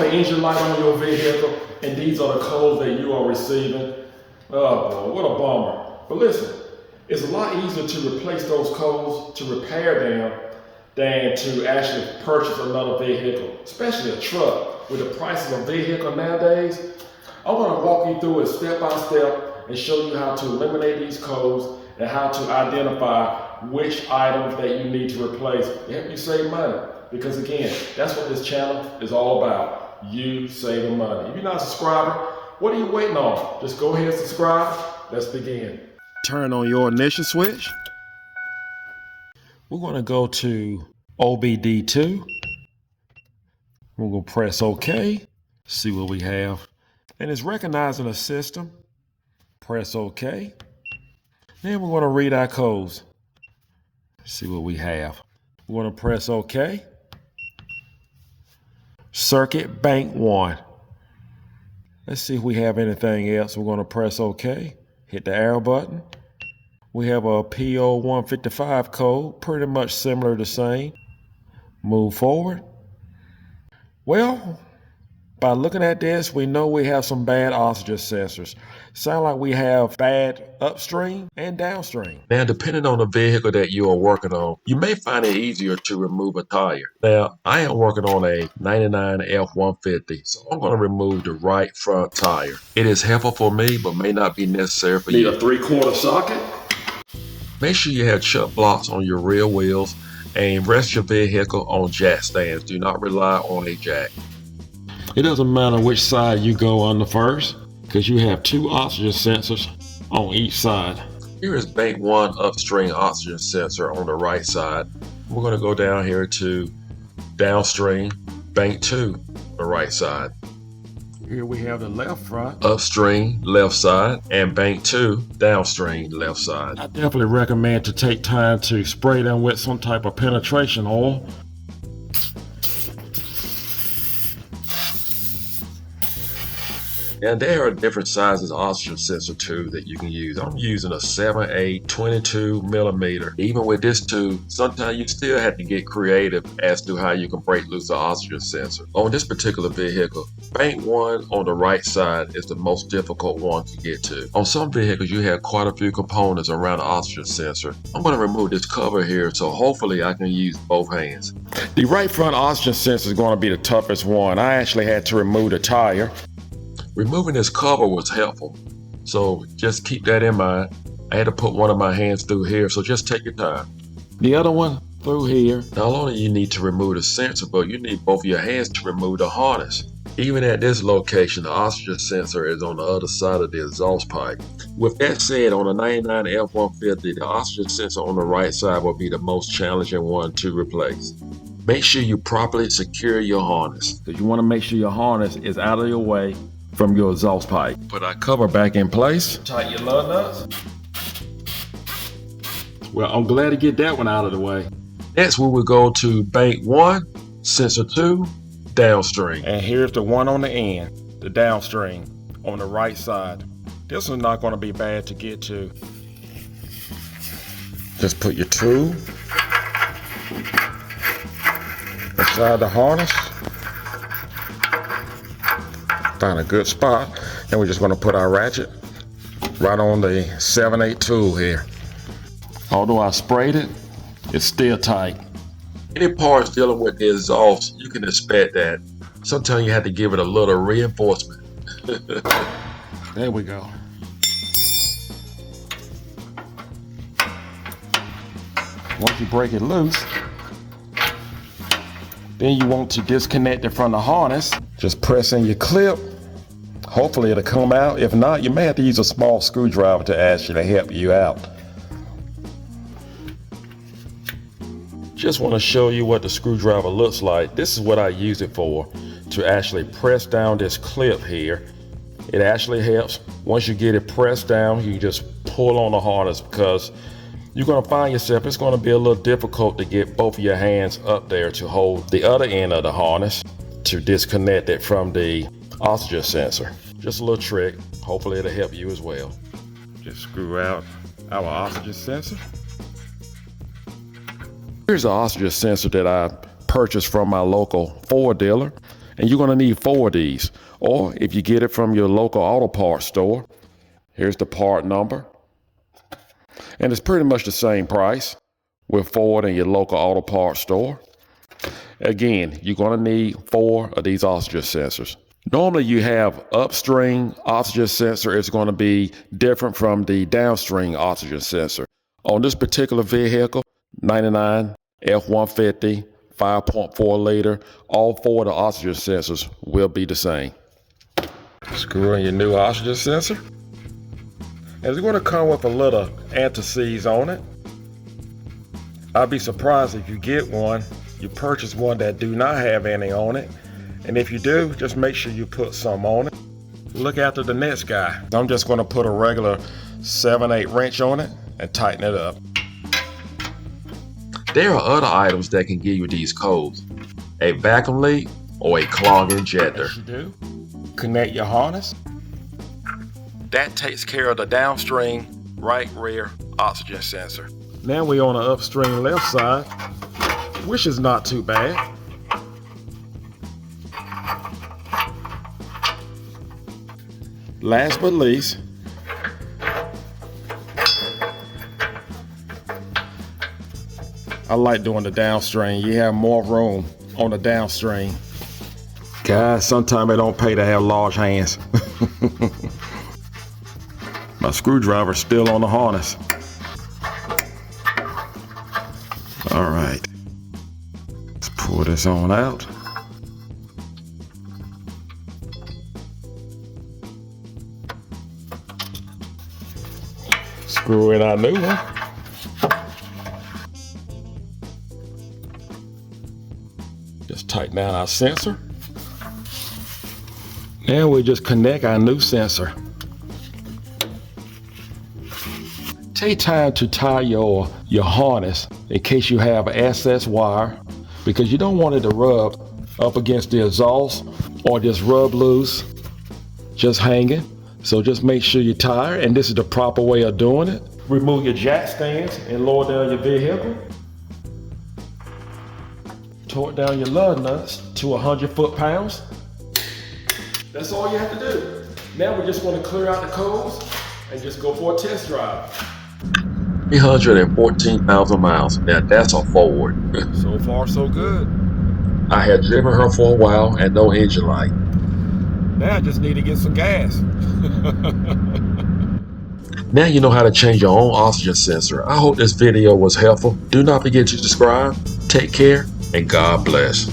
an engine light on your vehicle, and these are the codes that you are receiving. Oh boy, what a bummer. But listen, it's a lot easier to replace those codes, to repair them, than to actually purchase another vehicle, especially a truck. With the prices of vehicle nowadays, I'm going to walk you through it step by step and show you how to eliminate these codes and how to identify which items that you need to replace to help you save money. Because again, that's what this channel is all about, you saving money. If you're not a subscriber, what are you waiting on? Just go ahead and subscribe. Let's begin. Turn on your ignition switch. We're going to go to OBD2. We're going to press OK. See what we have. And it's recognizing the system. Press OK. Then we're going to read our codes. See what we have. We're going to press OK. Circuit Bank 1. Let's see if we have anything else. We're going to press OK. Hit the arrow button. We have a F-150 code, pretty much similar to the same. Move forward. Well, by looking at this, we know we have some bad oxygen sensors. Sound like we have bad upstream and downstream. Now, depending on the vehicle that you are working on, you may find it easier to remove a tire. Now, I am working on a 99 F-150, so I'm going to remove the right front tire. It is helpful for me, but may not be necessary for you. Need a 3/4 socket. Make sure you have chuck blocks on your rear wheels and rest your vehicle on jack stands. Do not rely on a jack. It doesn't matter which side you go on the first, because you have 2 oxygen sensors on each side. Here is Bank 1 upstream oxygen sensor on the right side. We're going to go down here to Downstream, Bank 2 on the right side. Here we have the left front, upstream, left side, and Bank 2, downstream, left side. I definitely recommend to take time to spray them with some type of penetration oil. And there are different sizes of oxygen sensor tube that you can use. I'm using a 7/8 22 millimeter. Even with this tube, sometimes you still have to get creative as to how you can break loose the oxygen sensor. On this particular vehicle, Bank 1 on the right side is the most difficult one to get to. On some vehicles, you have quite a few components around the oxygen sensor. I'm going to remove this cover here, so hopefully I can use both hands. The right front oxygen sensor is going to be the toughest one. I actually had to remove the tire. Removing this cover was helpful, so just keep that in mind. I had to put one of my hands through here, so just take your time. The other one through here. Not only you need to remove the sensor, but you need both of your hands to remove the harness. Even at this location, the oxygen sensor is on the other side of the exhaust pipe. With that said, on a 99 F-150, the oxygen sensor on the right side will be the most challenging one to replace. Make sure you properly secure your harness, because you want to make sure your harness is out of your way from your exhaust pipe. Put our cover back in place. Tighten your lug nuts. Well, I'm glad to get that one out of the way. Next, we will go to Bank 1, Sensor 2, Downstream. And here's the one on the end, the downstream, on the right side. This one's not going to be bad to get to. Just put your tube inside the harness. Find a good spot, and we're just going to put our ratchet right on the 7/8 tool here. Although I sprayed it, it's still tight. Any parts dealing with the exhaust, you can expect that. Sometimes you have to give it a little reinforcement. There we go. Once you break it loose, then you want to disconnect it from the harness. Just press in your clip. Hopefully it'll come out. If not, you may have to use a small screwdriver to actually help you out. Just want to show you what the screwdriver looks like. This is what I use it for, to actually press down this clip here. It actually helps. Once you get it pressed down, you just pull on the harness, because you're going to find yourself, it's going to be a little difficult to get both of your hands up there to hold the other end of the harness to disconnect it from the oxygen sensor. Just a little trick. Hopefully it'll help you as well. Just screw out our oxygen sensor. Here's the oxygen sensor that I purchased from my local Ford dealer. And you're going to need 4 of these. Or if you get it from your local auto parts store, here's the part number. And it's pretty much the same price with 4 in your local auto parts store. Again, you're going to need 4 of these oxygen sensors. Normally you have upstream oxygen sensor. It's going to be different from the downstream oxygen sensor. On this particular vehicle, 99 F-150, 5.4 liter, all 4 of the oxygen sensors will be the same. Screw in your new oxygen sensor. And it's going to come with a little anti-seize on it. I'd be surprised if you get one, you purchase one that do not have any on it. And if you do, just make sure you put some on it. Look after the next guy. I'm just going to put a regular 7/8 wrench on it and tighten it up. There are other items that can give you these codes. A vacuum leak or a clog injector. Yes, you do. Connect your harness. That takes care of the downstream right rear oxygen sensor. Now we're on the upstream left side, which is not too bad. Last but least, I like doing the downstream. You have more room on the downstream. Guys, sometimes it don't pay to have large hands. My screwdriver's still on the harness. All right, let's pull this on out. Screw in our new one. Just tighten down our sensor. Now we just connect our new sensor. Take time to tie your harness in case you have excess wire, because you don't want it to rub up against the exhaust or just rub loose, just hanging. So just make sure you tie it, and this is the proper way of doing it. Remove your jack stands and lower down your vehicle. Torque down your lug nuts to 100 foot-pounds. That's all you have to do. Now we just want to clear out the codes and just go for a test drive. 314,000 miles. Now that's a Ford. So far, so good. I had driven her for a while and no engine light. Now I just need to get some gas. Now you know how to change your own oxygen sensor. I hope this video was helpful. Do not forget to subscribe. Take care and God bless.